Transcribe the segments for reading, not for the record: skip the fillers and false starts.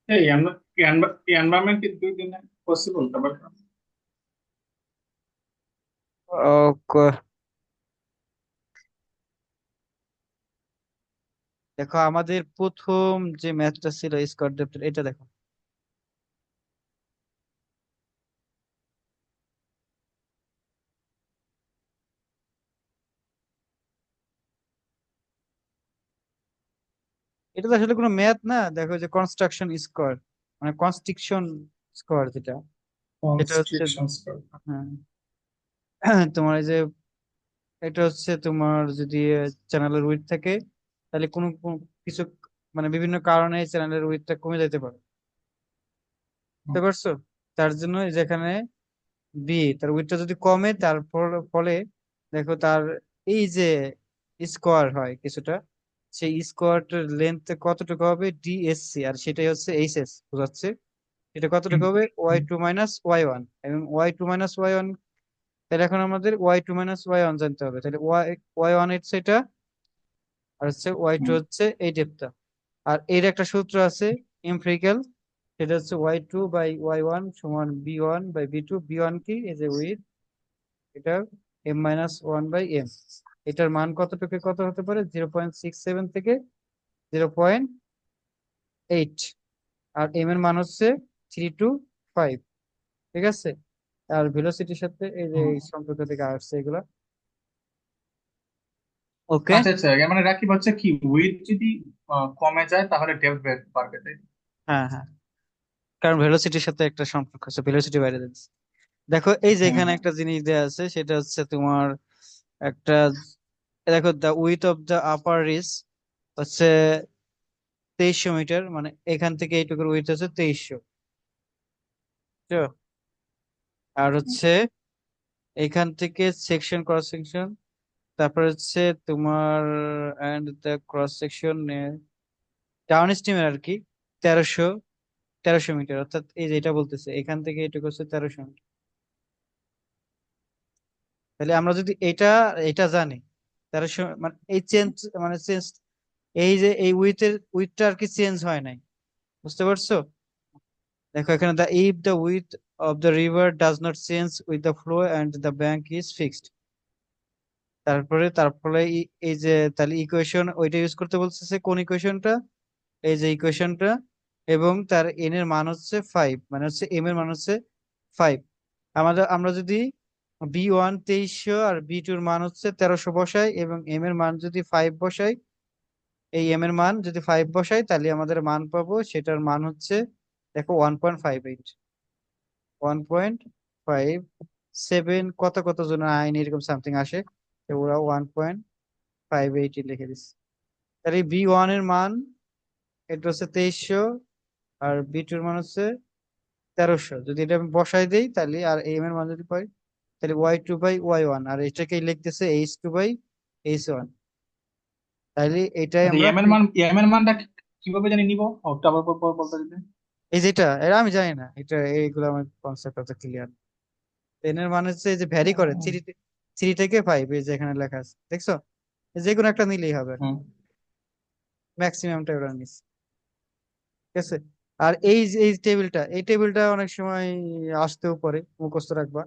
এই এনভায়রনমেন্ট কি 2 দিনে পসিবল কভার করা? ও, দেখো আমাদের প্রথম যে ম্যাথটা ছিল স্কোয়ার ডেপ্থ, এটা দেখো। এটা তো আসলে কোনো ম্যাথ না, দেখো যে কনস্ট্রাকশন স্কোয়ার, মানে কনস্ট্রিকশন স্কোয়ার যেটা, এটা হচ্ছে, কনস্ট্রিকশন স্কোয়ার। হ্যাঁ, তোমার এই যে এটা হচ্ছে তোমার যদি চ্যানেলের উইডথ থাকে, তাহলে কোনো কোনো কিছু মানে বিভিন্ন কারণে চ্যানেলের উইডথটা কমে যেতে পারে, বুঝতে পারছো? তার জন্য এই যেখানে বি, তার উইডথটা যদি কমে, তারপর ফলে দেখো তার এই যে স্কোয়ার হয় কিছুটা, সেই স্কোয়ারটার লেন্থ কতটুকু হবে ডিএসসি, আর সেটাই হচ্ছে এইচএস বোঝাচ্ছে। এটা কতটুকু হবে ওয়াই 2 - ওয়াই 1, এবং ওয়াই 2 - ওয়াই 1। তাহলে এখন আমাদের ওয়াই 2 - ওয়াই 1 জানতে হবে, তাহলে ওয়াই 1 হচ্ছে এটা, আর হচ্ছে ওয়াই 2 হচ্ছে এই ডেপটা। আর এর একটা সূত্র আছে এমপিরিক্যাল, সেটা হচ্ছে ওয়াই 2/ওয়াই 1 সমান বি 1/বি 2। বি 1 কি, এই যে উইথ, এটা m - 1/m। এটার মান কত থেকে কত হতে পারে, 0.67 থেকে 0.8। আর এম এর মান হচ্ছে 3 to 5, ঠিক আছে? আর ভেলোসিটির সাথে এই যে এই সম্পর্ক থেকে আসছে এগুলা। ওকে। আচ্ছা আচ্ছা, এর মানে রাকিব হচ্ছে কি, উইথ যদি কমে যায় তাহলে ডেপথ বাড়বে, তাই তো? হ্যাঁ হ্যাঁ, কারণ ভেলোসিটির সাথে একটা সম্পর্ক আছে, ভেলোসিটি বাইরে যাচ্ছে। দেখো এই যে হ্যাঁ এখানে হ্যাঁ। একটা জিনিস দেওয়া আছে, সেটা হচ্ছে তোমার একটা, দেখো the width of the upper ridge হচ্ছে 2300 মিটার, মানে এখান থেকে এইটুকুর উইথ হচ্ছে 2300, আর হচ্ছে এখান থেকে সেকশন ক্রস সেকশন, তারপর হচ্ছে তোমার end the cross section down স্ট্রিমের আর কি 1300 1300 মিটার, অর্থাৎ এই যে এটা বলতেছে এখান থেকে এটুকু হচ্ছে 1300 মিটার। তাহলে আমরা যদি এটা এটা জানি, 1300 মানে এই চেঞ্জ, মানে চেঞ্জ, এই যে এই উইথটা আর কি চেঞ্জ হয় নাই, বুঝতে পারছো? দেখো এখানে the if the width of the river does not change with the flow and the bank is fixed. তারপরে এই যে তাহলে ইকুয়েশন ওইটা ইউজ করতে বলতেছে, কোন ইকুয়েশনটা, এই যে ইকুয়েশনটা, এবং তার এন এর মান হচ্ছে 5, মানে হচ্ছে এম এর মান হচ্ছে 5। আমরা যদি বি 1 2300 আর বি 2 এর মান হচ্ছে 1300 বসাই, এবং এম এর মান যদি 5 বসাই, এই এম এর মান যদি 5 বসাই, তাহলে আমাদের মান পাবো, সেটার মান হচ্ছে, দেখো 1.58, 1.57, কত কত জন আইন এরকম সামথিং আসে, তো ওরা 1.58 লিখে দিচ্ছে। তাহলে বি 1 এর মান এটা হচ্ছে 2300, আর বি 2 এর মান হচ্ছে 1300। যদি এটা আমি বসাই দেই তাহলে, আর এম এর মান যদি পাই, তাহলে ওয়াই 2/ওয়াই 1, আর এটাকেই লিখতেছে H2/H1। তাহলে এটাই আচ্ছা, আমরা এম এর মানটা কিভাবে জানি নিব, ওটা আবার বলতে দিতে। এই যেটা এটা আমি জানি না, এটা এইগুলো আমার কনসেপ্ট অত ক্লিয়ার। টেন এর মান হচ্ছে এই যে ভ্যারি করে হুম। 3 থেকে 5, এই যে এখানে লেখা আছে দেখছো, যে কোনো একটা নিলেই হবে, হুম। ম্যাক্সিমামটা ওরা নিস, ঠিক আছে? আর এই টেবিলটা অনেক সময় আসতেও পারে, মুখস্থ রাখবা।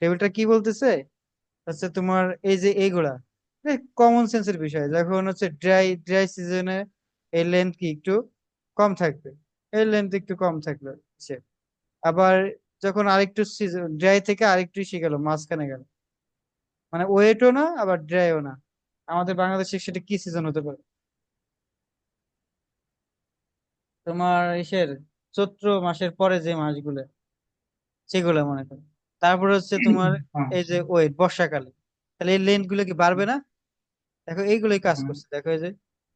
টেবিলটা কি বলতেছে হচ্ছে তোমার এই যে এইগুলা কমন সেন্সের বিষয়, যখন হচ্ছে ড্রাই সিজনে এই লেন্থ কি একটু কম থাকবে, এই লেন্থ একটু কম থাকবে, সে আবার যখন আরেকটু সিজন ড্রাই থেকে আরেকটু ইসে গেল, মাঝখানে গেল, মানে ওয়েটও না আবার ড্রাইও না, আমাদের বাংলাদেশে সেটা কি সিজন হতে পারে, তোমার ইসের চৈত্র মাসের পরে যে মাসগুলো, সেগুলো মনে করো। তারপর হচ্ছে তোমার হ্যাঁ। এই যে ওয়েট বর্ষাকালে, তাহলে এই লেন্থ গুলো কি বাড়বে না? দেখো এইগুলোই কাজ হুম। করছে, দেখো এই যে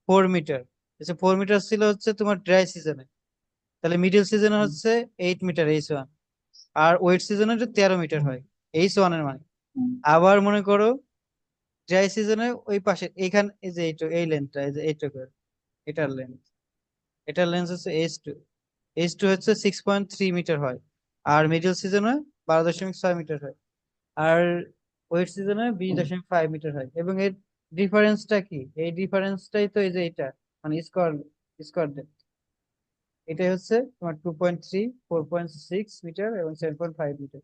4 মিটার, 4 মিটার ছিল হচ্ছে তোমার ড্রাই সিজনে, তাহলে মিডিল সিজনে হচ্ছে 8 মিটার H1, আর ওয়েট সিজনে 13 মিটার হুম। হয় H1 এর মানে। হুম। আবার মনে করো ড্রাই সিজনে ওই পাশে এখানে এই যে এই লেন্থটা, এই যে এইটুকু, এটার লেন্থ, হচ্ছে H2 হচ্ছে 6.3 মিটার হয়, আর মিডল সিজনে 12.6 মিটার হয়, আর ওয়েট সিজনে বিশ হুম। দশমিক ফাইভ মিটার হয়। এবং এর ডিফারেন্সটা কি, এই ডিফারেন্সটাই তো এই যে এটা, মানে স্কোয়ার ডেপথ। এটাই হচ্ছে তোমার 2.3, 4.6 মিটার এবং 7.5 মিটার।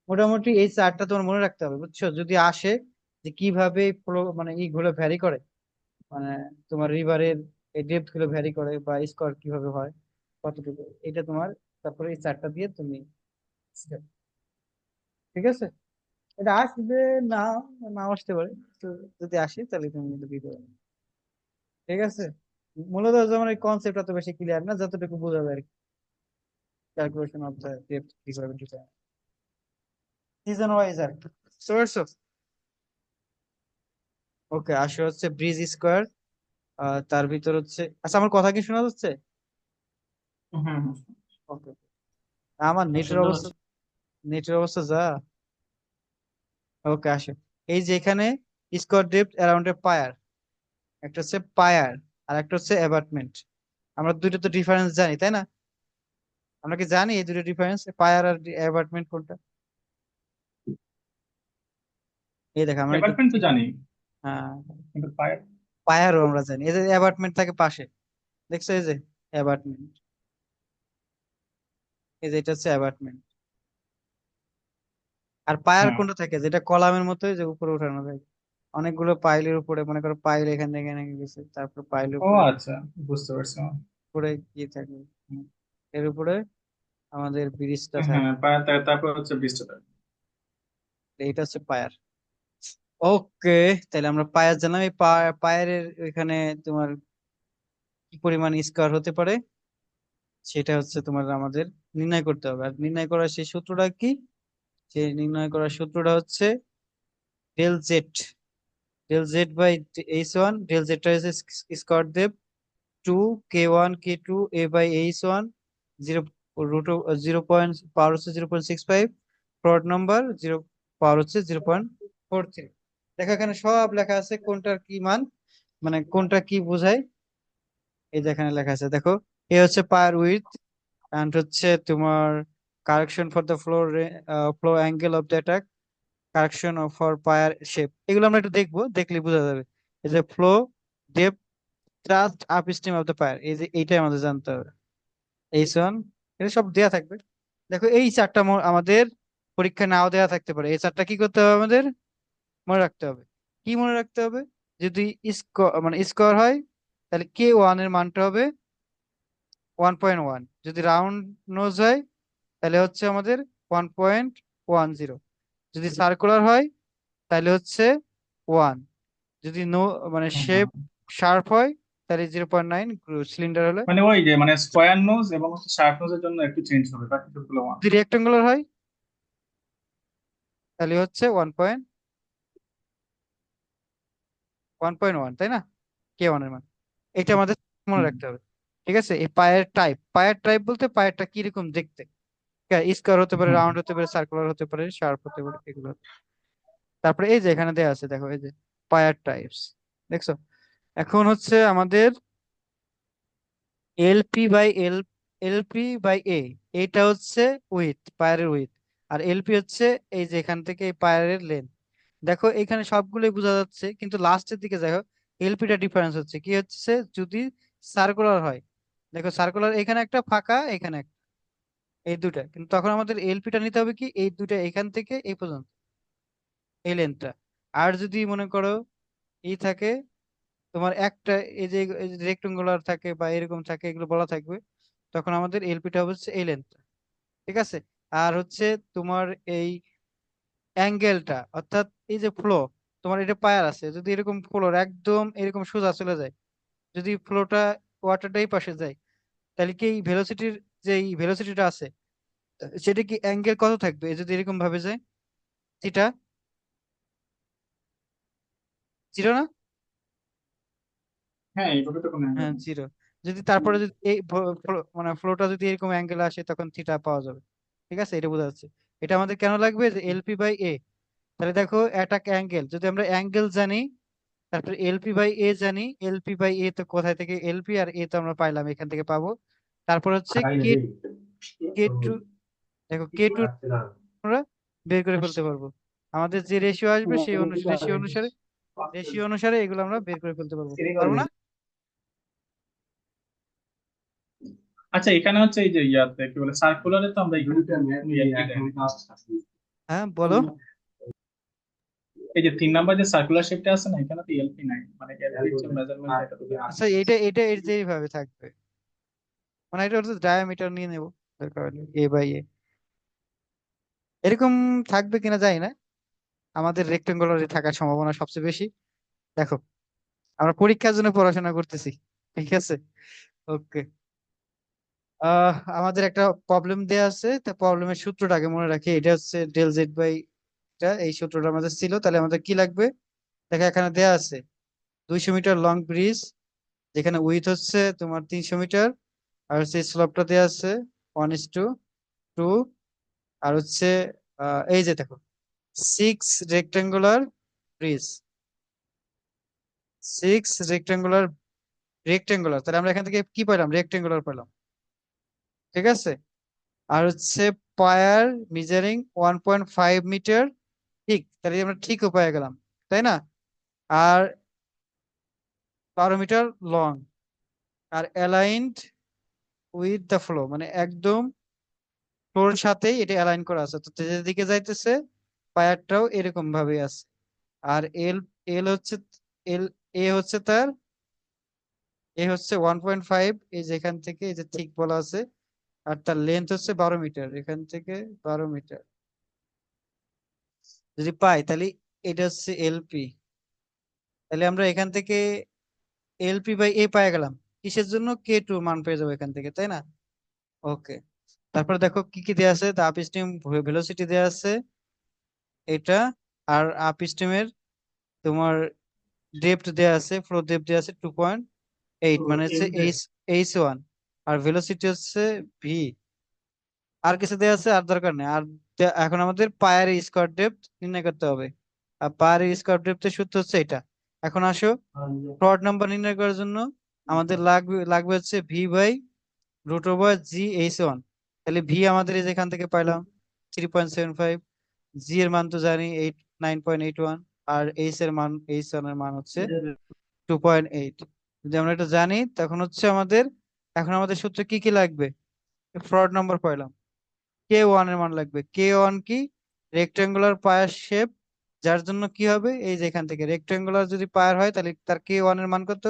মোটামুটি এই চারটা তোমার মনে রাখতে হবে, বুঝছো? যদি আসে যে কিভাবে ফ্লো মানে ইগুলো ভ্যারি করে, মানে তোমার রিভারের এই ডেপথ গুলো ভ্যারি করে বা স্কোর কিভাবে হয়, কতটুকু, এটা তোমার, তারপরে এই চারটা দিয়ে তুমি, ঠিক আছে? এটা আসবে না, নাও আসতে পারে, তো যদি আসে তাহলে তুমি কিন্তু দিতে পারো। ঠিক আছে, মূলত যেমন এই কনসেপ্ট অত বেশি ক্লিয়ার না, যতটুকু বোঝা যায় ক্যালকুলেশন অফ দ্য ডেপথ কিভাবে ডিফাইন, সিজন ওয়াইজ আর কি। বুঝতে পারছো? ওকে, আসে হচ্ছে ব্রিজ স্কোয়ার। তার ভিতর হচ্ছে, আচ্ছা আমার কথা কি শোনা যাচ্ছে? হুম হুম। ওকে, আমার হ্যাঁ, নেটের সুন্দর অবস্থা, হচ্ছে। যা। ওকে, আসে এই যে এখানে স্কোয়ার ডেপথ অ্যারাউন্ড এ পায়ার, একটা হচ্ছে পায়ার আর একটা হচ্ছে অ্যাবাটমেন্ট। আমরা দুইটা তো ডিফারেন্স জানি, তাই না? আমরা কি জানি এই দুটো ডিফারেন্স, পায়ার আর অ্যাবাটমেন্ট কোনটা? এই দেখো আমরা একটু, অ্যাপার্টমেন্ট তো জানি, হ্যাঁ, কিন্তু পায়ের। পায়ারও আমরা জানি, এই যে অ্যাবাটমেন্ট থাকে পাশে, দেখছো? এই যে অ্যাবাটমেন্ট, এই যে এটা হচ্ছে অ্যাবাটমেন্ট। আর পায়ার হ্যাঁ। কোনটা থাকে, যেটা কলামের মতোই যে উপরে উঠানো যায়, অনেকগুলো পাইলের উপরে, মনে করো পাইল এখান থেকে এখানে গেছে, তারপর পাইলের ও উপরে আচ্ছা, বুঝতে পারছি। উপরে কি থাকে, এর উপরে আমাদের ব্রিজটা থাকে। হ্যাঁ, পায়ের তারপর হচ্ছে বৃষ্টিটা। এইটা হচ্ছে পায়ার। ওকে, তাহলে আমরা পায়ার জানলাম। এই পায়ারের এখানে তোমার কি পরিমাণ স্কোয়ার হতে পারে সেটা হচ্ছে তোমার আমাদের নির্ণয় করতে হবে। আর নির্ণয় করার সেই সূত্রটা কি? সেই নির্ণয় করার সূত্রটা হচ্ছে del Z, del Z by H one. Del জেডটা হচ্ছে স্কোয়ার দেব 2 k1 k2 a/h1, 0 পাওয়ার হচ্ছে 0.65, ফ্রড নাম্বার 0 পাওয়ার হচ্ছে 0.43। দেখো এখানে সব লেখা আছে কোনটার কি মান, মানে কোনটা কি বোঝায়। এই যে এখানে লেখা আছে দেখো, এ হচ্ছে পায়ার উইডথ, অ্যান্ড হচ্ছে তোমার correction for the flow angle of the attack, correction of for pier shape. এগুলো আমরা একটু দেখবো, দেখলে বোঝা যাবে। এই যে flow, depth, thrust, upstream of the pier, এই যে এইটাই আমাদের জানতে হবে। এইচ ওয়ান, এটা সব দেয়া থাকবে। দেখো এই চারটা আমাদের পরীক্ষা নাও দেয়া থাকতে পারে, এই চারটা কি করতে হবে আমাদের মনে রাখতে হবে। কি মনে রাখতে হবে? যদি স্কোয়ার হয় তাহলে k1 এর মানটা হবে 1.1, যদি রাউন্ড নোজ হয় তাহলে হচ্ছে আমাদের 1.10, যদি সার্কুলার হয় তাহলে হচ্ছে 1, যদি নো মানে হুম শেপ হুম। শার্প হয় তাহলে 0.9, সিলিন্ডার হলে। মানে ওই যে মানে স্কোয়ার নোজ এবং হচ্ছে শার্প নোজের জন্য একটু চেঞ্জ হবে, বাকি সবগুলো ওয়ান। যদি রেক্টাঙ্গুলার হয় তাহলে হচ্ছে 1.1, তাই না? k1 এর মান, এটা আমাদের মনে হুম রাখতে হবে। ঠিক আছে, এই পায়ের টাইপ বলতে পায়েরটা কিরকম দেখতে, স্কোয়ার হতে পারে, হুম। রাউন্ড হতে পারে, সার্কুলার হতে পারে, শার্প হতে পারে, এগুলো। তারপরে এই যে এখানে দেয়া আছে দেখো, এই যে পায়ার টাইপস, দেখছো? এখন হচ্ছে আমাদের এলপি বাই এ, এইটা হচ্ছে উইথ, পায়ারের উইথ। আর এলপি হচ্ছে এই যে এখান থেকে এই পায়ারের লেন্থ। দেখো এখানে সবগুলোই বোঝা যাচ্ছে, কিন্তু লাস্টের দিকে দেখো এলপিটা ডিফারেন্স হচ্ছে কি হচ্ছে, যদি সার্কুলার হয়, দেখো সার্কুলার এখানে একটা ফাঁকা, এখানে একটা, এই দুটা, কিন্তু তখন আমাদের এলপিটা নিতে হবে কি এই দুটা এখান থেকে এই পর্যন্ত, এই লেন্থটা। আর যদি মনে করো ই থাকে তোমার একটা, এই যে রেক্টেঙ্গুলার থাকে বা এরকম থাকে, এগুলো বলা থাকবে, তখন আমাদের এলপিটা হচ্ছে এই লেন্থটা। ঠিক আছে, আর হচ্ছে তোমার এই অ্যাঙ্গেলটা, অর্থাৎ এই যে ফ্লো, তোমার এটা পায়ার আছে, যদি এরকম ফ্লোর একদম এরকম সোজা চলে যায়, যদি ফ্লোটা ওয়াটারটাই পাশে যায়, তাহলে কি এই ভেলোসিটির, যে এই ভেলোসিটিটা আছে সেটা কি অ্যাঙ্গেল কত থাকবে, এই যদি এরকম ভাবে যায়, থিটা, 0 না? হ্যাঁ, এইভাবে তো কোনো হ্যাঁ, অ্যাঙ্গেল নেই। 0। যদি তারপরে যদি এই মানে ফ্লোটা যদি এরকম অ্যাঙ্গেল আসে তখন থিটা পাওয়া যাবে। ঠিক আছে, এটা বোঝা যাচ্ছে। এটা আমাদের কেন লাগবে, যে এলপি বাই এ। তাহলে দেখো অ্যাটাক অ্যাঙ্গেল, যদি আমরা অ্যাঙ্গেল জানি, তারপরে এলপি বাই এ জানি, এলপি বাই এ তো কোথায় থেকে, এলপি আর এ তো আমরা পাইলাম এখান থেকে পাবো। তারপর হচ্ছে কে, কে টু, দেখো কে টু আমরা বের করে ফেলতে পারবো। আমাদের যে রেশিও আসবে সেই রেশিও অনুসারে এগুলো আমরা বের করে ফেলতে পারবো, পারবো না? আচ্ছা, এখানে হচ্ছে এই যে ইয়াতে কি বলে সার্কুলারে তো আমরা একটু হ্যাঁ বলো। এই যে 3 নাম্বার যে সার্কুলার শেপটা আছে না, এখানে তো এলপি নাই, মানে এলপি হচ্ছে মেজারমেন্ট এটা তো আচ্ছা এটা এটা এর যেভাবে থাকবে, মানে এটা হচ্ছে ডায়ামিটার নিয়ে নেবো দরকার হলে A/A, এরকম থাকবে কিনা জানি না, আমাদের রেক্টেঙ্গুলারই থাকার সম্ভাবনা সবচেয়ে বেশি। দেখো আমরা পরীক্ষার জন্য পড়াশোনা করতেছি, ঠিক আছে। ওকে, আমাদের একটা প্রবলেম দেয়া আছে, তা প্রবলেমের সূত্রটাকে মনে রাখি, এটা হচ্ছে ডেল জেড বাই এটা, এই সূত্রটা আমাদের ছিল, তাহলে আমাদের কি লাগবে। দেখো এখানে দেয়া আছে 200 মিটার লং ব্রিজ, যেখানে উইথ হচ্ছে তোমার 300 মিটার, আর হচ্ছে স্লোপটা দেয়া আছে 1:2, আর হচ্ছে এই যে দেখো 6 রেক্টেঙ্গুলার ব্রিজ, 6 রেক্টেঙ্গুলার, রেক্টেঙ্গুলার, তাহলে আমরা এখান থেকে কি পেলাম, রেক্টেঙ্গুলার পেলাম, ঠিক আছে। আর হচ্ছে পায়ার মেজারিং 1.5 মিটার, ঠিক, তাহলে আমরা ঠিক উপায়ে গেলাম, তাই না। আর 12 মিটার লং, আর অ্যালাইনড উইথ দ্য ফ্লো, মানে একদম ফ্লোর সাথেই এটা অ্যালাইন করা আছে, তো যেদিকে যাইতেছে পায়ারটাও এরকম ভাবে আছে। আর এল, এল হচ্ছে, এল, এ হচ্ছে তার, এ হচ্ছে 1.5, এই যে এখান থেকে এই যে ঠিক বলা আছে, আর তার লেন্থ হচ্ছে 12 মিটার, এখান থেকে 12 মিটার যদি পাই, তাহলে এটা হচ্ছে এলপি। তাহলে আমরা এখান থেকে LP/A পেয়ে গেলাম, কিসের জন্য, K2 মান পেয়ে যাবো এখান থেকে, তাই না। ওকে, তারপর দেখো কি কি দেওয়া আছে, আপ স্ট্রিম ভেলোসিটি দেওয়া আছে এটা, আর আপ স্ট্রিমের তোমার ডেপথ দেওয়া আছে, ফ্লো ডেপথ দেওয়া আছে 2.8, মানে হচ্ছে H1, আর ভেলোসিটি হচ্ছে V। আর কিছু দেওয়া আছে আর দরকার নেই, আর এখন আমাদের পায়ের স্কোয়ার ডেপথ নির্ণয় করতে হবে, আর পায়ের স্কোয়ার ডেপথের সূত্র হচ্ছে এটা। এখন আসো, ফ্রড নাম্বার নির্ণয় করার জন্য আমাদের লাগবে লাগবে হচ্ছে V/√G/H1, তাহলে ভি আমাদের এই যে এখান থেকে পাইলাম 3.75, জি এর মান তো জানি 9.81, আর H1 এর মান হচ্ছে 2.8। যদি আমরা এটা জানি তখন হচ্ছে আমাদের, এখন আমাদের সূত্রে কি কি লাগবে, ফ্রড নাম্বার পাইলাম, K1 এর মান লাগবে। K1 কি, রেক্টেঙ্গুলার পায়ার শেপ, যার জন্য কি হবে, এই যে এখান থেকে রেক্টেঙ্গুলার যদি পায়ার হয় তাহলে তার K1 এর মান কত,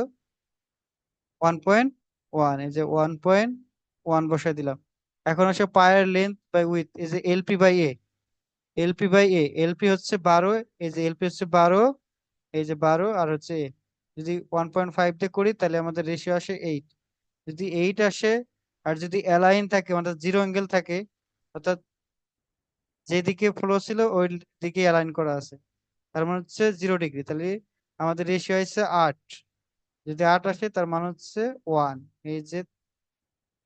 1.1, এই যে 1.1 বসাই দিলাম। এখন হচ্ছে পায়ের লেন্থ বাই উইথ, এই যে LP/A, LP/A, এলপি হচ্ছে 12, এই যে এলপি হচ্ছে 12, এই যে 12, আর হচ্ছে A। যদি 1.5 দিয়ে করি তাহলে আমাদের রেশিও আসে 8, যদি 8 আসে, আর যদি অ্যালাইন থাকে অর্থাৎ জিরো অ্যাঙ্গেল থাকে, অর্থাৎ যেদিকে ফ্লো ছিল ওই দিকে অ্যালাইন করা আছে, তার মানে হচ্ছে 0 ডিগ্রি, তাহলে আমাদের রেশিও হচ্ছে 8, যদি 8 আসে তার মান হচ্ছে 1, এই যে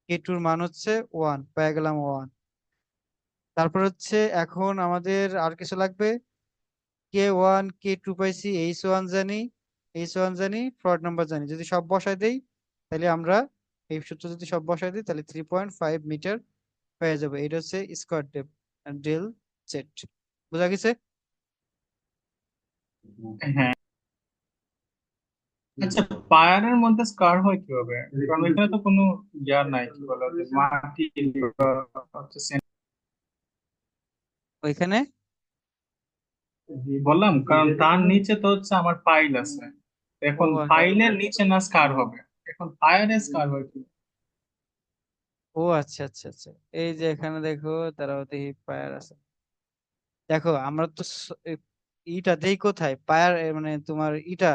K2 র মান হচ্ছে 1, পেয়ে গেলাম 1। তারপর হচ্ছে এখন আমাদের আর কিছু লাগবে, K1 K2 পাইছি, H1 জানি, H1 জানি, ফ্রড নাম্বার জানি, যদি সব বসাই দেই তাহলে আমরা, এই সূত্র যদি সব বসাই দিই তাহলে 3.5 মিটার পেয়ে যাবে, এটা হচ্ছে স্কোয়ার ডেপ ডেল জেড। বোঝা গেছে। হ্যাঁ। আচ্ছা, পায়ারের মধ্যে স্কার হয় কিভাবে? কারণ এখানে তো কোনো ইয়া নাই, কি বলে যে মাটি বা হচ্ছে ওইখানে বললাম, কারণ তার নিচে তো হচ্ছে আমার পাইল আছে, ও এখন হ্যাঁ, পাইলের নিচে না স্কার হবে, এখন পায়ারে স্কার হয় কি? ও আচ্ছা আচ্ছা আচ্ছা, এই যে এখানে দেখো, তারাও দেখি পায়ার আছে, দেখো আমরা তো ইটা দেই কোথায়, পায়ার মানে তোমার ইটা,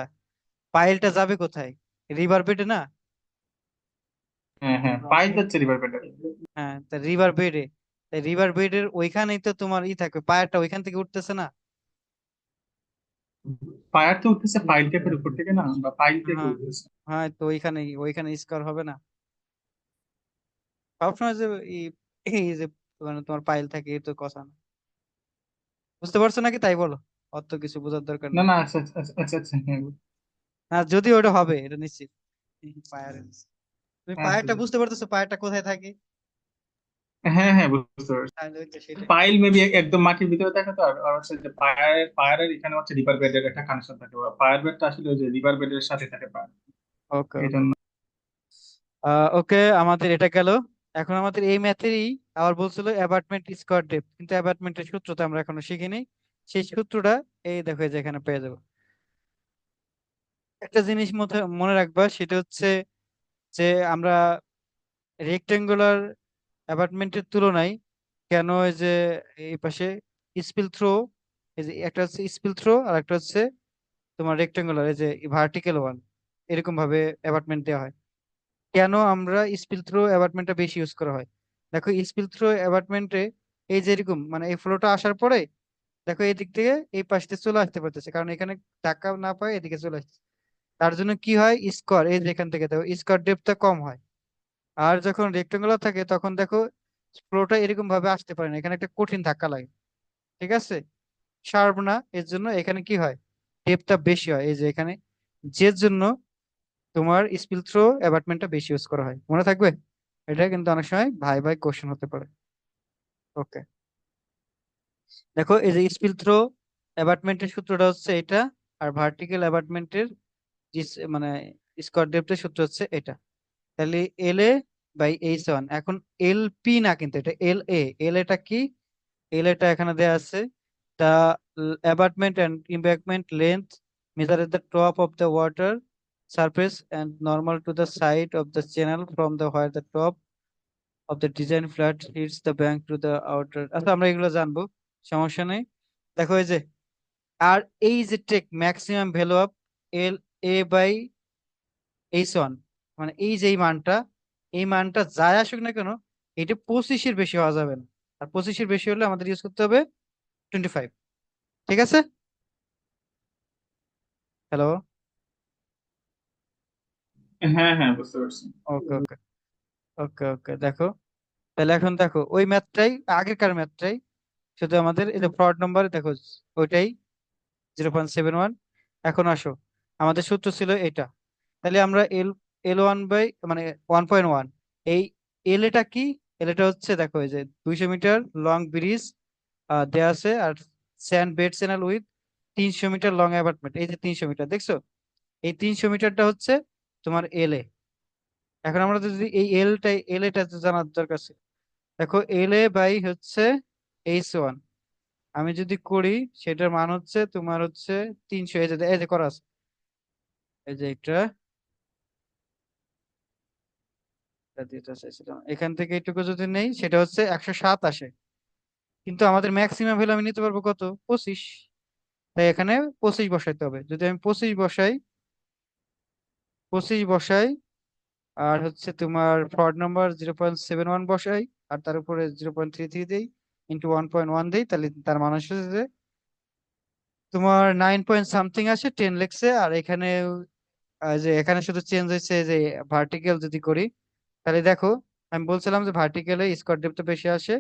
পাইলটা যাবে কোথায়, রিভার বেডে না। হ্যাঁ হ্যাঁ, পাইল হচ্ছে রিভার বেড। হ্যাঁ, তা রিভার বেডে, রিভার বেডের ওইখানেই তো তোমার থাকবে, পায়ারটা ওইখান থেকে উঠতেছে না। পায়ার তো উঠতেছে পাইল টেপের উপর থেকে না, বা পাইল থেকে হ্যাঁ, উঠতেছে। হ্যাঁ, তো ওইখানে ওইখানে স্কোয়ার হবে না সবসময় যে এই এই যে মানে তোমার পাইল থাকে, এই তো কথা না। বুঝতে পারছো নাকি তাই বলো, অত কিছু বোঝার দরকার না নেই। না, আচ্ছা আচ্ছা আচ্ছা আচ্ছা আচ্ছা, হ্যাঁ না, যদি ওটা হবে এটা নিশ্চিত, পায়ারের, তুমি আচ্ছা, পায়ারটা বুঝতে পারতেছো, পায়ারটা কোথায় থাকে, হ্যাঁ হ্যাঁ, বুঝতে পারছি। তাহলে ওই তো সেটাই। পাইল মেবি একদম মাটির ভিতরে থাকে, তো আর আর হচ্ছে যে পায়ের এখানে হচ্ছে রিভার বেডের একটা কানেকশন থাকে, পায়ের বেডটা আসলে ওই যে রিভার বেডের সাথে থাকে পায়ের, ওকে এই ওকে, জন্য। ওকে, আমাদের এটা গেল। এখন আমাদের এই ম্যাথেরই আবার বলছিল অ্যাবাটমেন্ট স্কোয়ার ডেপথ, কিন্তু অ্যাবাটমেন্টের সূত্র তো আমরা এখনো শিখিনি। সেই সূত্রটা এই দেখো এই যে এখানে পেয়ে যাবো। একটা জিনিস মনে রাখবা, সেটা হচ্ছে যে আমরা রেক্টেঙ্গুলার অ্যাপার্টমেন্টের তুলনায় কেন এই যে এই পাশে স্পিল থ্রো, এই যে একটা হচ্ছে স্পিল থ্রো আর একটা হচ্ছে তোমার রেক্টেঙ্গুলার, এই যে ভার্টিক্যাল ওয়াল, এরকম ভাবে অ্যাপার্টমেন্ট দেওয়া হয়। কেন আমরা স্পিল থ্রো অ্যাপার্টমেন্টটা বেশি ইউজ করা হয়? দেখো স্পিল থ্রো অ্যাপার্টমেন্টে এই যে এরকম মানে এই ফ্লোটা আসার পরে দেখো এই দিক থেকে এই পাশ দিয়ে চলে আসতে পারতেছে, কারণ এখানে ধাক্কা না পায় এদিকে চলে আসছে। তার জন্য কি হয়, স্কোয়ার এই যে এখান থেকে দেখো স্কোয়ার ডেপথটা কম হয়। আর যখন রেক্টেঙ্গুলার থাকে তখন দেখো ফ্লোটা এরকম ভাবে আসতে পারে না, এখানে একটা কঠিন ধাক্কা লাগে। ঠিক আছে, শার্প না, এর জন্য এখানে কি হয়, ডেপথটা বেশি হয় এই যে এখানে, যে জন্য তোমার স্পিল থ্রো অ্যাবাটমেন্টটা বেশি ইউজ করা হয়। মনে থাকবে, এটা কিন্তু অনেক সময় ভাই ভাই কোশ্চেন হতে পারে। ওকে, দেখো এই যে স্পিল থ্রো অ্যাবাটমেন্টের সূত্রটা হচ্ছে এটা, আর ভার্টিক্যাল অ্যাবাটমেন্টের মানে স্কোয়ার ডেপথের সূত্র হচ্ছে এটা। তাহলে এল এ বাই এইচ 1, এখন এল পি না, কিন্তু এটা এল এ। এল এটা কি, এল এটা এখানে দেয়া আছে, the abutment and embankment length measure at the top of the water surface and normal to the side of the channel from the where the top of the design flat hits the bank to the outer। আচ্ছা আমরা এগুলো জানবো, সমস্যা নেই। দেখো এই যে, আর এই যে take maximum value of L A by H 1, মানে এই যে এই মানটা, এই মানটা যাই আসুক না কেন, এটা 25-এর বেশি হওয়া যাবে না। আর 25-এর বেশি হলে আমাদের ইউজ করতে হবে 25। ঠিক আছে, হ্যালো। হ্যাঁ হ্যাঁ, বুঝতে পারছি। ওকে ওকে ওকে ওকে, দেখো তাহলে এখন দেখো ওই ম্যাথটাই, আগেরকার ম্যাথটাই, শুধু আমাদের এই যে ফ্রড নাম্বার দেখো ওইটাই 0.71। এখন আসো, আমাদের সূত্র ছিল এটা। তাহলে আমরা এল এল ওয়ান বাই মানে 1.1, এই এল এটা কি, এল এটা হচ্ছে দেখো এই যে 200 মিটার লং ব্রিজ দেয়া আছে, আর sand bed channel with 300 metre long abutment, এই যে 300 মিটার দেখছো, এই 300 মিটারটা হচ্ছে তোমার এল এ। এখন আমরা যদি এই এল এটা জানার দরকার ছিল। দেখো এল এ বাই হচ্ছে এইচ 1, আমি যদি করি সেটার মান হচ্ছে তোমার হচ্ছে 300, এই যে করা আছে, এই যে এটা দিতে চাইছিলাম, এখান থেকে এইটুকু যদি নেই সেটা হচ্ছে 107 আসে। কিন্তু আমাদের ম্যাক্সিমাম ভ্যালু আমি নিতে পারবো কত, 25। তাই এখানে 25 বসাইতে হবে। যদি আমি 25 বসাই আর হচ্ছে তোমার ফ্রড নাম্বার 0.71 বসাই, আর তার উপরে 0.33 দিই, ইন্টু 1.1 দিই, তাহলে তার মান হচ্ছে যে তোমার 9 পয়েন্ট সামথিং আসে, 10 লেখছে। আর এখানে যে এখানে শুধু চেঞ্জ হয়েছে যে ভার্টিক্যাল যদি করি, তাহলে দেখো আমি বলছিলাম যে ভার্টিক্যালে স্কোয়ার ডেপথ বেশি আসে।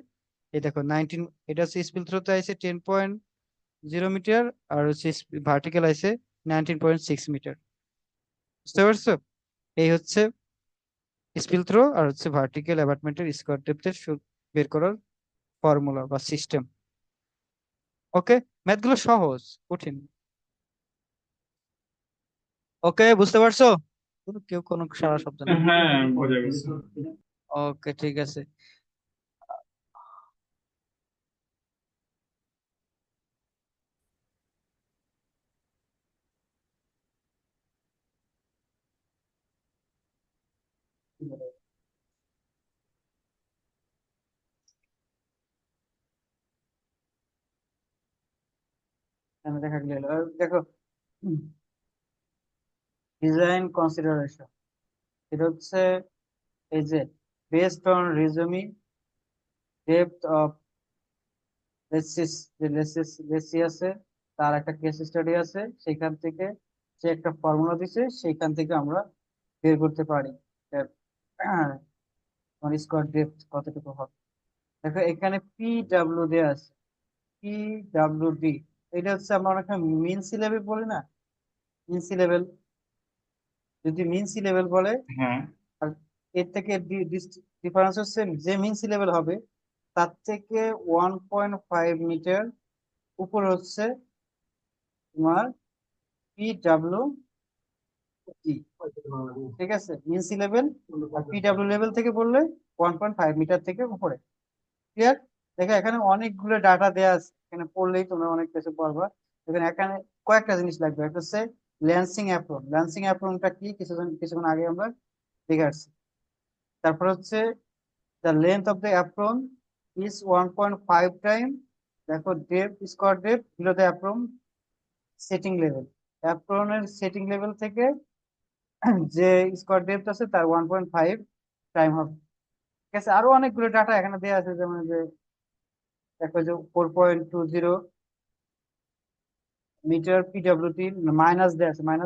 এই দেখো 19, এটা হচ্ছে স্পিল থ্রোতে আছে 10.0 মিটার, আর হচ্ছে ভার্টিক্যাল আছে 19.6 মিটার। বুঝতে পারছো, এই হচ্ছে স্পিল থ্রো আর হচ্ছে ভার্টিক্যাল অ্যাবাটমেন্টের স্কোয়ার ডেপথের বের করার ফর্মুলা বা সিস্টেম। ওকে, ম্যাথগুলো সহজ, কঠিন। ওকে, বুঝতে পারছো? কেউ কোনো সারা শব্দ নেই। হ্যাঁ, বোঝা গেছে। ওকে ঠিক আছে। আমি দেখা গেল, দেখো ডিজাইন কনসিডারেশন, এটা হচ্ছে এই যে বেসড অন রিজমি ডেপথ অফ লেসিস, যে লেসি আছে, তার একটা কেস স্টাডি আছে, সেখান থেকে সে একটা ফর্মুলা দিছে, সেইখান থেকে আমরা বের করতে পারি মানে স্কোয়ার ডেপথ কতটুকু হবে। দেখো এখানে পি ডাব্লিউ দেওয়া আছে, পি ডাব্লিউ ডি, এটা হচ্ছে আমরা অনেক মিন সি লেভেল বলি না, মিন সি লেভেল। যদি মিন সি লেভেল বলে, হ্যাঁ আর এর থেকে ডিফারেন্স হচ্ছে যে মিন সি লেভেল হবে তার থেকে 1.5 মিটার উপর হচ্ছে তোমার পি ডাব্লিউ ডি। ঠিক আছে, মিন সি লেভেল আর পি ডাব্লিউ লেভেল থেকে বললে 1.5 মিটার থেকে উপরে। ক্লিয়ার? দেখো এখানে অনেকগুলো ডাটা দেয়া আছে, এখানে পড়লেই তোমরা অনেক কিছু পারবা। এখানে কয়েকটা জিনিস লাগবে। একটা হচ্ছে ল্যান্সিং অ্যাপ্রন। ল্যান্সিং অ্যাপ্রনটা কি কিছুক্ষণ আগে আমরা দেখে আসছি। তারপর হচ্ছে the length of the apron is 1.5 time, দেখো depth, scour depth below the apron setting level। অ্যাপ্রনের সেটিং লেভেল থেকে যে স্কোয়ার ডেপথ আছে তার 1.5 টাইম হবে। ঠিক আছে, আরো অনেকগুলো ডাটা এখানে দেওয়া আছে, যেমন যে দেখো যে 4.20 মিটার পিডব্লিউটি মাইনাস দেওয়া আছে মানে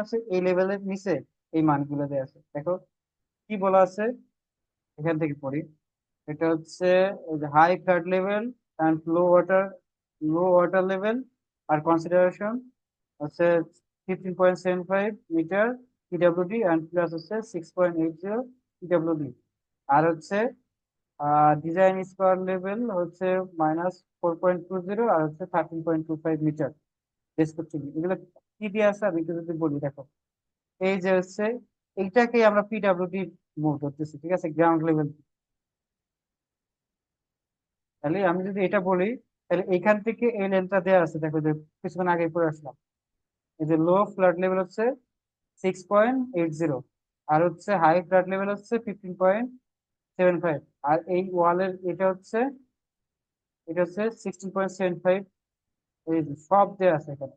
হচ্ছে এই লেভেলের নিচে এই মানগুলো দেওয়া আছে। দেখো কি বলা আছে, এখান থেকে পড়ি। এটা হচ্ছে high flood level and low water level আর কনসিডারেশন হচ্ছে 15.75 মিটার পিডব্লিউডি অ্যান্ড প্লাস হচ্ছে 6.80 পিডব্লিউডি। আর হচ্ছে ডিজাইন স্কোয়ার লেভেল হচ্ছে -4.20 আর হচ্ছে 13.25 মিটার রেসপেক্টিভলি। এগুলো কি দিয়ে আছে আমি একটু যদি বলি, দেখো এই যে হচ্ছে এইটাকেই আমরা পিডব্লিউডি মুভ করতেছি, ঠিক আছে, গ্রাউন্ড লেভেল। তাহলে আমি যদি এটা বলি, তাহলে এখান থেকে এই লেন্থটা দেওয়া আছে, দেখো যে কিছুক্ষণ আগে পড়ে আসলাম। এই যে লো ফ্লাড লেভেল হচ্ছে 6.80 আর হচ্ছে হাই ফ্লাড লেভেল হচ্ছে 15.75। আর এই ওয়ালের এটা হচ্ছে 16.75। এই যে সব দেওয়া আছে এখানে,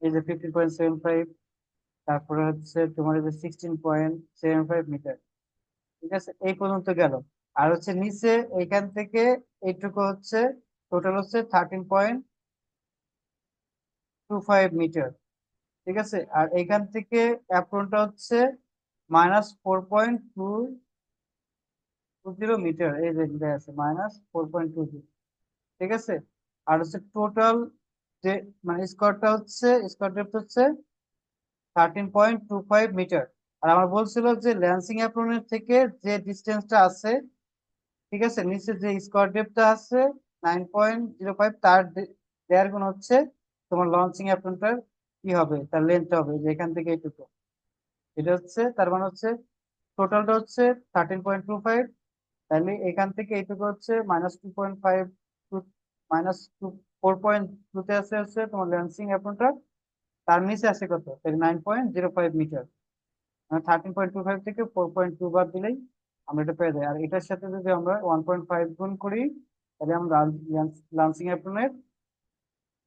এই যে 15.75, তারপরে হচ্ছে তোমার এই যে 16.75 মিটার। ঠিক আছে, এই পর্যন্ত গেল। আর হচ্ছে নিচে এইখান থেকে এইটুকু হচ্ছে টোটাল হচ্ছে 13.25 মিটার। ঠিক আছে, আর এইখান থেকে অ্যাপ্রনটা হচ্ছে -4.220 মিটার, এই যে দেয়া আছে -4.20। ঠিক আছে, আর হচ্ছে টোটাল যে মানে স্কোয়ার ডেপথ হচ্ছে 13.25 মিটার। আর আমার বলছিল যে ল্যান্সিং অ্যাপ্রনের থেকে যে ডিস্টেন্সটা আছে, ঠিক আছে, নিচে যে স্কোয়ার ডেপথটা আছে 9.05, তার দেড় গুণ হচ্ছে তোমার লঞ্চিং অ্যাপ্রনটার কি হবে, তার লেন্থটা হবে যে এখান থেকে এইটুকু। এটা হচ্ছে তার মানে হচ্ছে টোটালটা হচ্ছে 13.25। তাহলে এখান থেকে এইটুকু হচ্ছে -2.5, -4.2 আছে হচ্ছে তোমার ল্যান্সিং অ্যাপ্রনটা। তার নিচে আছে কত, 9.05 মিটার। মানে 13.25 থেকে 4.2 বাদ দিলেই আমরা এটা পেয়ে যাই। আর এটার সাথে যদি আমরা 1.5 গুণ করি, তাহলে আমরা লাঞ্চিং অ্যাপ্রনের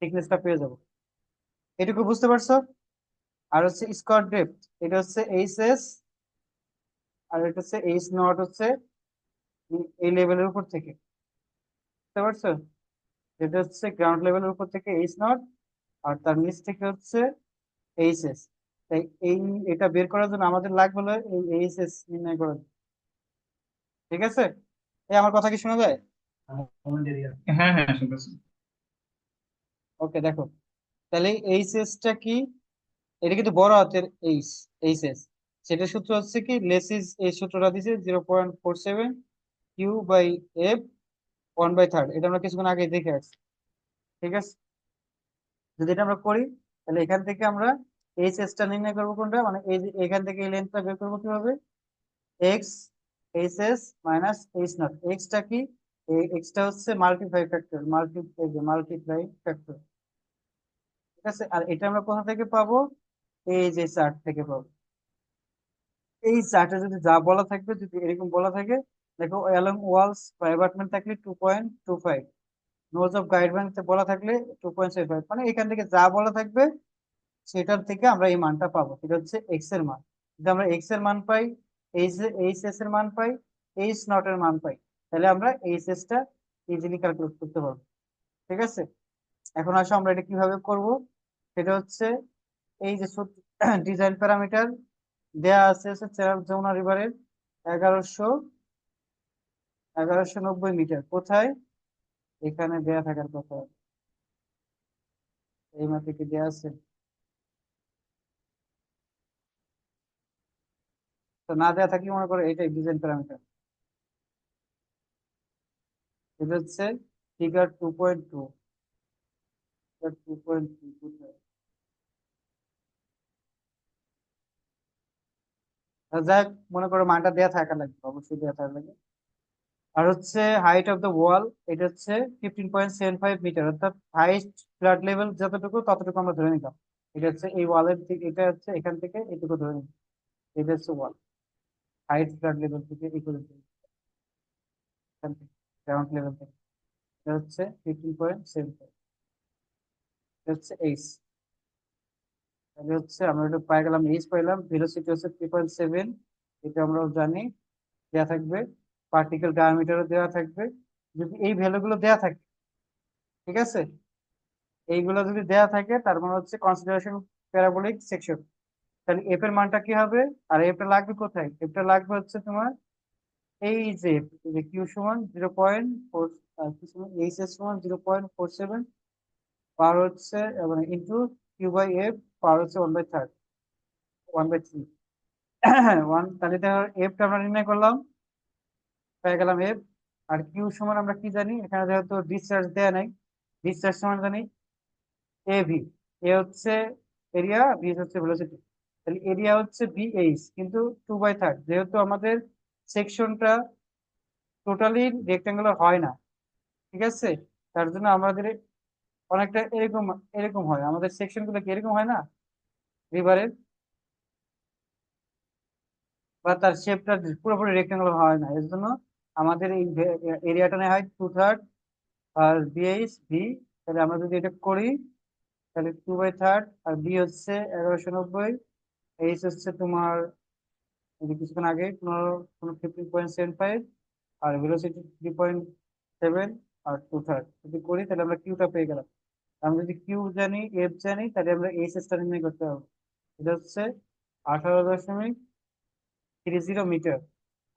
থিকনেসটা পেয়ে যাবো। এটুকু বুঝতে পারছো? আর হচ্ছে স্কোয়ার ডেপথ, এটা হচ্ছে এইচ এস, আর এটা হচ্ছে এইচ নট, হচ্ছে এই লেভেলের উপর থেকে। বুঝতে পারছো? এটা হচ্ছে গ্রাউন্ড লেভেলের উপর থেকে এইচ নট, আর তার নিচ থেকে হচ্ছে এইচ এস। তাই এটা বের করার জন্য আমাদের লাগবে হলো এই এইচ এস নির্ণয় করার জন্য। ঠিক আছে, এই আমার কথা কি শোনা যায়? হ্যাঁ হ্যাঁ, শুনতেছি। ওকে, দেখো তাহলে এইচ টা কি, এটা কিন্তু বড় হাতের এইচ এস। সেটা সূত্র হচ্ছে কি, লেসিস এই সূত্রটা দিছে 0.47 Q/F 1/3। এটা আমরা কিছুক্ষণ আগে দেখে আসছি। ঠিক আছে, যদি এটা আমরা করি, তাহলে এখান থেকে আমরা এইচ টা নির্ণয় করবো কোনটা, মানে এই যে এখান থেকে এই লেন্থটা বের করবো কিভাবে, x H S minus H not. Extra কি, এক্সটা হচ্ছে মাল্টিপ্লাই ফ্যাক্টর। ঠিক আছে, আর এটা আমরা কোথা থেকে পাবো, এই যে চার্ট থেকে পাবো। এই চার্টে যদি যা বলা থাকবে, যদি এরকম বলা থাকে, দেখো অ্যালং ওয়ালস বা অ্যাবাটমেন্ট থাকলে 2.25, নোজ অফ গাইডলাইনস বলা থাকলে 2.75, মানে এখান থেকে যা বলা থাকবে সেটার থেকে আমরা এই মানটা পাবো। এটা হচ্ছে এক্স এর মান। যদি আমরা এক্স এর মান পাই, এইচ এস এর মান পাই, এইচ নট এর মান পাই, তাহলে আমরা এইচ টা ইজিলি ক্যালকুলেট করতে পারবো। ঠিক আছে, এখন আসো আমরা এটা কিভাবে করব। সেটা হচ্ছে এই যে ডিজাইন প্যারামিটার দেয়া আছে হচ্ছে যমুনা রিভারের 1190 মিটার। কোথায়, এখানে দেয়া থাকার কথা, এই মাত্র কি দেয়া আছে? তো না দেয়া থাকলে মনে করো এটাই ডিজাইন প্যারামিটার। এটা হচ্ছে ফিগার 2.2। ফিগার 2.2 কোথায়? যাই হোক, মনে করো মানটা দেয়া থাকা লাগবে, অবশ্যই দেয়া থাকা লাগবে। আর হচ্ছে হাইট অফ দ্য ওয়াল, এটা হচ্ছে 15.75 মিটার, অর্থাৎ হাইস্ট ফ্লাড লেভেল যতটুকু ততটুকু আমরা ধরে নিলাম। এটা হচ্ছে এই ওয়ালের থেকে, এটা হচ্ছে এখান থেকে এটুকু ধরে নিলাম। এটা হচ্ছে ওয়াল, হাইট ফ্লাড লেভেল থেকে এটুকু, এখান থেকে গ্রাউন্ড লেভেল থেকে। এটা হচ্ছে 15.75, এটা হচ্ছে এইচ। তাহলে হচ্ছে আমরা এটা পাই গেলাম, এইচ পাইলাম। ভেলোসিটি হচ্ছে 3.7, এটা আমরাও জানি, দেওয়া থাকবে। পার্টিকেল ডায়ামিটারও দেওয়া থাকবে। যদি এই ভ্যালুগুলো দেওয়া থাকে, ঠিক আছে, এইগুলো যদি দেওয়া থাকে তার মানে হচ্ছে কনসিডারেশন প্যারাবোলিক সেকশন। তাহলে এফ এর মানটা কি হবে? আর এফটা লাগবে কোথায়? এফটা লাগবে হচ্ছে তোমার এই যে কিউ সমান 0.4, এইচ এর সমান 0.47 পাওয়ার হচ্ছে মানে ইন্টু কিউ বাই এফ পাওয়ার হচ্ছে 1/3, 1/3। ওয়ান, তাহলে দেখো এফটা আমরা নির্ণয় করলাম, পেয়ে গেলাম এফ। আর কিউ সমান আমরা কি জানি? এখানে যেহেতু ডিসচার্জ দেয়া নাই, ডিসচার্জ সমান জানি এ ভি। এ হচ্ছে এরিয়া, ভি হচ্ছে ভেলোসিটি। তাহলে এরিয়া হচ্ছে বিএইচ, কিন্তু 2/3, যেহেতু আমাদের সেকশনটা টোটালি রেক্টাঙ্গুলার হয় না, ঠিক আছে, তার জন্য আমাদের অনেকটা এরকম এরকম হয়, আমাদের সেকশন গুলো কি এরকম হয় না রিভারের, বা তার শেপটা পুরোপুরি রেক্টাঙ্গুলার হয় না। এর জন্য আমাদের এই এরিয়াটা নেওয়া হয় 2/3 আর বিএইচ ভি। তাহলে আমরা যদি এটা করি, তাহলে 2/3, আর বি হচ্ছে 1190, এইচ হচ্ছে তোমার এই যে কিছুক্ষণ আগে 15.75, আর ভেলোসিটি 3.7, আর 2/3 যদি করি তাহলে আমরা কিউটা পেয়ে গেলাম। আমরা যদি কিউ জানি, এফ জানি, তাহলে আমরা এইচ এস টা নির্ণয় করতে হবে। এটা হচ্ছে 18.30 মিটার।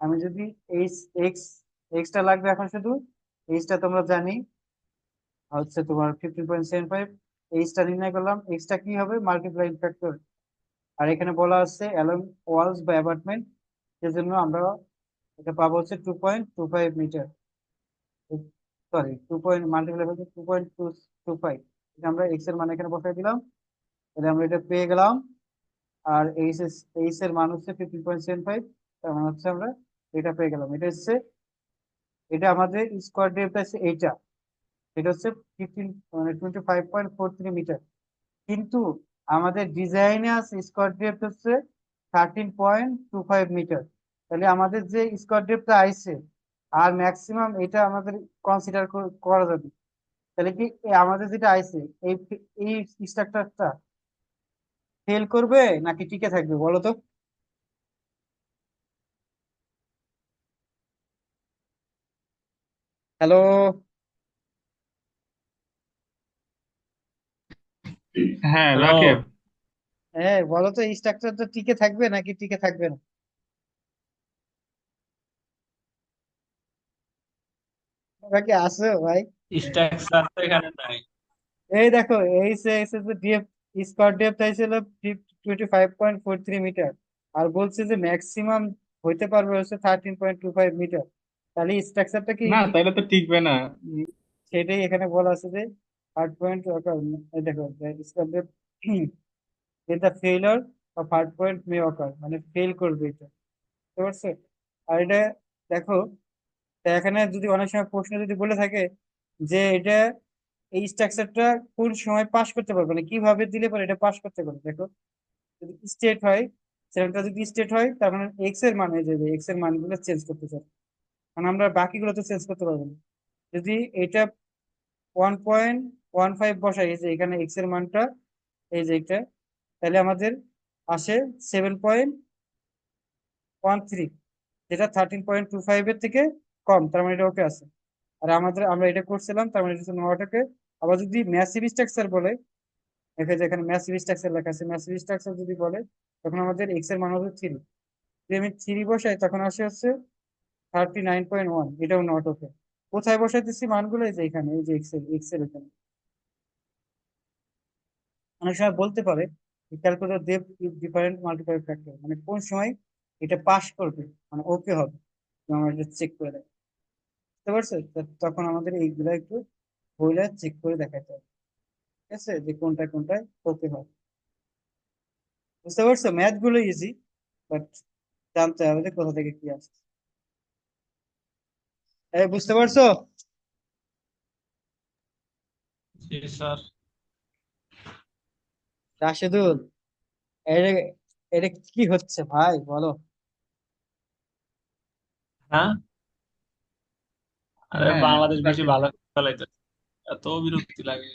আমি যদি এইচ এক্স, এক্সটা লাগবে এখন শুধু, এইচটা তোমরা জানি হচ্ছে তোমার 15.75, এইচটা নির্ণয় করলাম। এক্সটা কি হবে? Multiply factor. আর এখানে বলা আছে অ্যালং ওয়ালস বা অ্যাবাটমেন্ট, সেজন্য আমরা এটা পাবো হচ্ছে 2.25 মিটার, সরি 2 পয়েন্ট মাল্টিপ্লাই হচ্ছে 2.225। আমরা এক্স এর মান এখানে বসাই দিলাম, তাহলে আমরা এটা পেয়ে গেলাম। আর এইচ এর মান হচ্ছে 15.75, তার মানে হচ্ছে আমরা এটা পেয়ে গেলাম। এটা হচ্ছে, এটা আমাদের স্কোয়ার ডেপথ আছে এইটা, এটা হচ্ছে 25.43 মিটার। কিন্তু আমাদের ডিজাইনে আছে স্কোয়ার ডেপথ হচ্ছে 13.25 মিটার। তাহলে আমাদের যে স্কোয়ার ডেপথটা আইছে আর ম্যাক্সিমাম, এটা আমাদের কনসিডার করা যাবে। তাহলে কি আমাদের যেটা আইছে, এই এই স্ট্রাকচারটা ফেল করবে নাকি টিকে থাকবে বলো তো? হ্যালো? হ্যাঁ, হ্যালো। রাকেব। হ্যাঁ বলো তো, এই স্ট্রাকচারটা টিকে থাকবে নাকি টিকে থাকবে না? তোমরা কি আসো ভাই? স্ট্রাকচার তো এখানে নাই। এই দেখো, এই যে ডিএফ, স্কোয়ার ডেপথ ছিল 25.43 মিটার, আর বলছে যে ম্যাক্সিমাম হইতে পারবে হচ্ছে 13.25 মিটার। তাহলে স্ট্রাকচারটা কি না, তাইলে তো টিকবে না। সেটাই এখানে বলা আছে যে হার্ড পয়েন্ট, দেখো scour depth in the failure of hard point may occur, মানে ফেল করবে এটা, বুঝতে পারছো? আর এটা দেখো, তা এখানে যদি অনেক সময় প্রশ্ন যদি বলে থাকে যে এটা, এই স্ট্রাকচারটা কোন সময় পাস করতে পারবে, মানে কিভাবে দিলে পরে এটা পাস করতে পারবে, দেখো যদি স্টেট হয়, সেভেনটা যদি স্টেট হয় তার মানে এক্স এর মান হয়ে যাবে, এক্স এর মানগুলো চেঞ্জ করতে চাই, মানে আমরা বাকিগুলো তো চেঞ্জ করতে পারবো না। যদি এটা 1.15 বসাই, এই যে এখানে এক্স এর মানটা, এই যে এটা, তাহলে আমাদের আসে 7.13, যেটা 13.25 এর থেকে কম, তার মানে এটা ওকে আছে। আর আমাদের, আমরা এটা করছিলাম, তার মানে এটা হচ্ছে নটাকে। আবার যদি ম্যাসিভ স্ট্রাকচার বলে, দেখা যায় এখানে ম্যাসিভ স্ট্রাকচার লেখা আছে, ম্যাসিভ স্ট্রাকচার যদি বলে তখন আমাদের এক্স এর মান হবে 3। যদি আমি 3 বসাই তখন আসে হচ্ছে 39.1, এটাও নট ওকে। কোথায় বসাইতেছি মানগুলো? এই যে এখানে, এই যে এক্স এর এখানে। অনেক সময় বলতে পারে ক্যালকুলেটর দেব ডিফারেন্ট মাল্টিপ্লাই ফ্যাক্টর, মানে কোন সময় এটা পাস করবে, মানে ওকে হবে, আমরা এটা চেক করে দেয়, বুঝতে পারছো? তখন আমাদের এইগুলা একটু বইলা চেক করে দেখাতে হবে, ঠিক আছে, যে কোনটা কোনটায় ওকে হবে। বুঝতে পারছো? ম্যাথ গুলো ইজি, বাট জানতে হবে যে কোথা থেকে কি আসছে। এই বুঝতে পারছো? জি স্যার। রাশেদুল, এটা এটা কি হচ্ছে ভাই বলো? হ্যাঁ, আরে হ্যাঁ, বাংলাদেশ বেশি রাশিদ। ভালো ফেলাইতে, এত বিরক্তি লাগে।